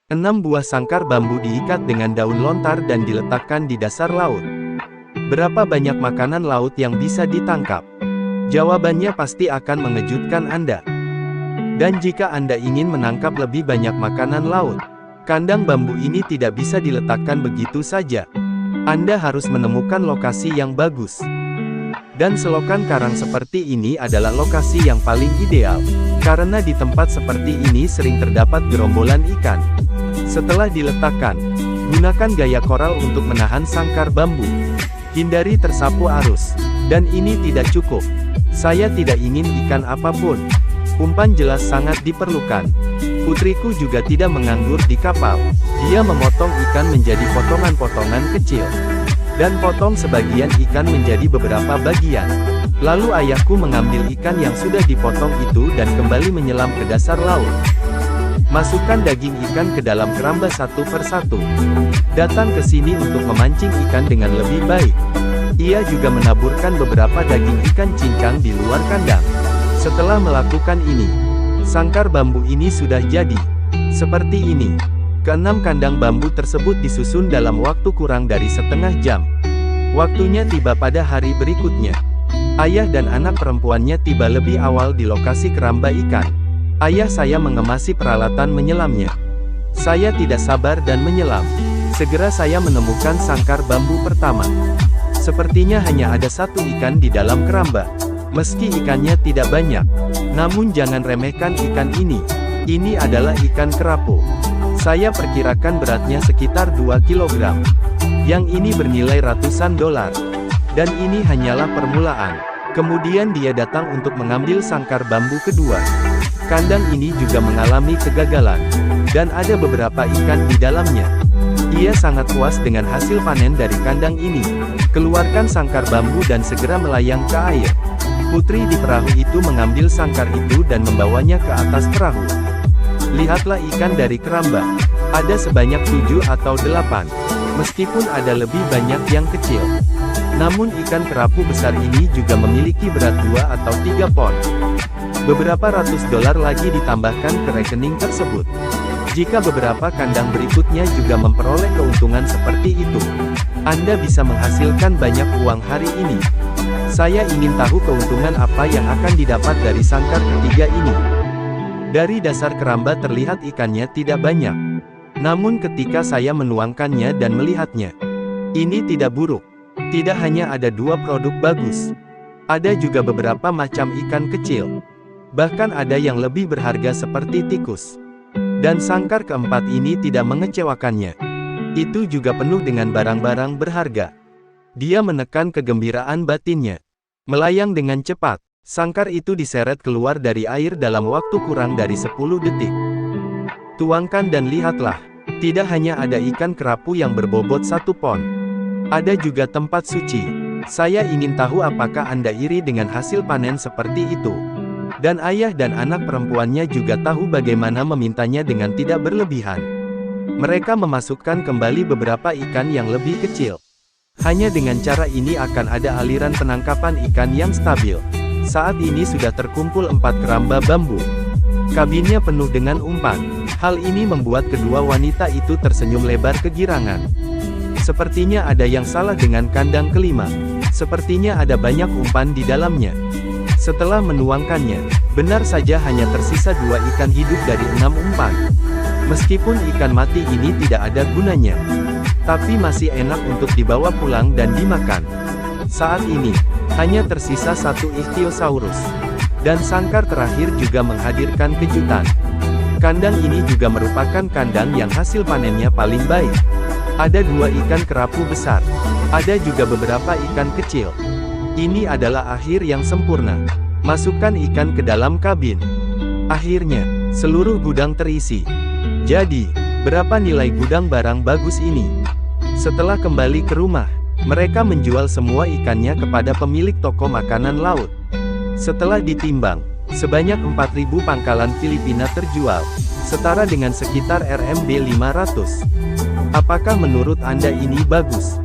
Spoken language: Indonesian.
6 buah sangkar bambu diikat dengan daun lontar dan diletakkan di dasar laut. Berapa banyak makanan laut yang bisa ditangkap? Jawabannya pasti akan mengejutkan Anda. Dan jika Anda ingin menangkap lebih banyak makanan laut, kandang bambu ini tidak bisa diletakkan begitu saja. Anda harus menemukan lokasi yang bagus. Dan selokan karang seperti ini adalah lokasi yang paling ideal, karena di tempat seperti ini sering terdapat gerombolan ikan. Setelah diletakkan, gunakan gaya koral untuk menahan sangkar bambu. Hindari tersapu arus. Dan ini tidak cukup. Saya tidak ingin ikan apapun. Umpan jelas sangat diperlukan. Putriku juga tidak menganggur di kapal. Dia memotong ikan menjadi potongan-potongan kecil. Dan potong sebagian ikan menjadi beberapa bagian. Lalu ayahku mengambil ikan yang sudah dipotong itu dan kembali menyelam ke dasar laut. Masukkan daging ikan ke dalam keramba satu persatu. Datang ke sini untuk memancing ikan dengan lebih baik. Ia juga menaburkan beberapa daging ikan cincang di luar kandang. Setelah melakukan ini, sangkar bambu ini sudah jadi. Seperti ini. Keenam kandang bambu tersebut disusun dalam waktu kurang dari setengah jam. Waktunya tiba pada hari berikutnya. Ayah dan anak perempuannya tiba lebih awal di lokasi keramba ikan. Ayah saya mengemasi peralatan menyelamnya. Saya tidak sabar dan menyelam. Segera saya menemukan sangkar bambu pertama. Sepertinya hanya ada satu ikan di dalam keramba. Meski ikannya tidak banyak, namun jangan remehkan ikan ini. Ini adalah ikan kerapu. Saya perkirakan beratnya sekitar 2 kg. Yang ini bernilai ratusan dolar. Dan ini hanyalah permulaan. Kemudian dia datang untuk mengambil sangkar bambu kedua. Kandang ini juga mengalami kegagalan. Dan ada beberapa ikan di dalamnya. Ia sangat puas dengan hasil panen dari kandang ini. Keluarkan sangkar bambu dan segera melayang ke air. Putri di perahu itu mengambil sangkar itu dan membawanya ke atas perahu. Lihatlah ikan dari keramba. Ada sebanyak 7 atau 8. Meskipun ada lebih banyak yang kecil. Namun ikan kerapu besar ini juga memiliki berat 2 atau 3 pon. Beberapa ratus dolar lagi ditambahkan ke rekening tersebut. Jika beberapa kandang berikutnya juga memperoleh keuntungan seperti itu, Anda bisa menghasilkan banyak uang hari ini. Saya ingin tahu keuntungan apa yang akan didapat dari sangkar ketiga ini. Dari dasar keramba terlihat ikannya tidak banyak. Namun ketika saya menuangkannya dan melihatnya, ini tidak buruk. Tidak hanya ada 2 produk bagus. Ada juga beberapa macam ikan kecil. Bahkan ada yang lebih berharga seperti tikus. Dan sangkar keempat ini tidak mengecewakannya. Itu juga penuh dengan barang-barang berharga. Dia menekan kegembiraan batinnya. Melayang dengan cepat, sangkar itu diseret keluar dari air dalam waktu kurang dari 10 detik. Tuangkan dan lihatlah. Tidak hanya ada ikan kerapu yang berbobot 1 pon. Ada juga tempat suci. Saya ingin tahu apakah Anda iri dengan hasil panen seperti itu. Dan ayah dan anak perempuannya juga tahu bagaimana memintanya dengan tidak berlebihan. Mereka memasukkan kembali beberapa ikan yang lebih kecil. Hanya dengan cara ini akan ada aliran penangkapan ikan yang stabil. Saat ini sudah terkumpul 4 keramba bambu. Kabinnya penuh dengan umpan. Hal ini membuat kedua wanita itu tersenyum lebar kegirangan. Sepertinya ada yang salah dengan kandang kelima. Sepertinya ada banyak umpan di dalamnya. Setelah menuangkannya, benar saja hanya tersisa 2 ikan hidup dari 6 umpan. Meskipun ikan mati ini tidak ada gunanya, tapi masih enak untuk dibawa pulang dan dimakan. Saat ini, hanya tersisa 1 ichthyosaurus. Dan sangkar terakhir juga menghadirkan kejutan. Kandang ini juga merupakan kandang yang hasil panennya paling baik. Ada 2 ikan kerapu besar. Ada juga beberapa ikan kecil. Ini adalah akhir yang sempurna. Masukkan ikan ke dalam kabin. Akhirnya, seluruh gudang terisi. Jadi, berapa nilai gudang barang bagus ini? Setelah kembali ke rumah, mereka menjual semua ikannya kepada pemilik toko makanan laut. Setelah ditimbang, sebanyak 4.000 pangkalan Filipina terjual, setara dengan sekitar RMB 500. Apakah menurut Anda ini bagus?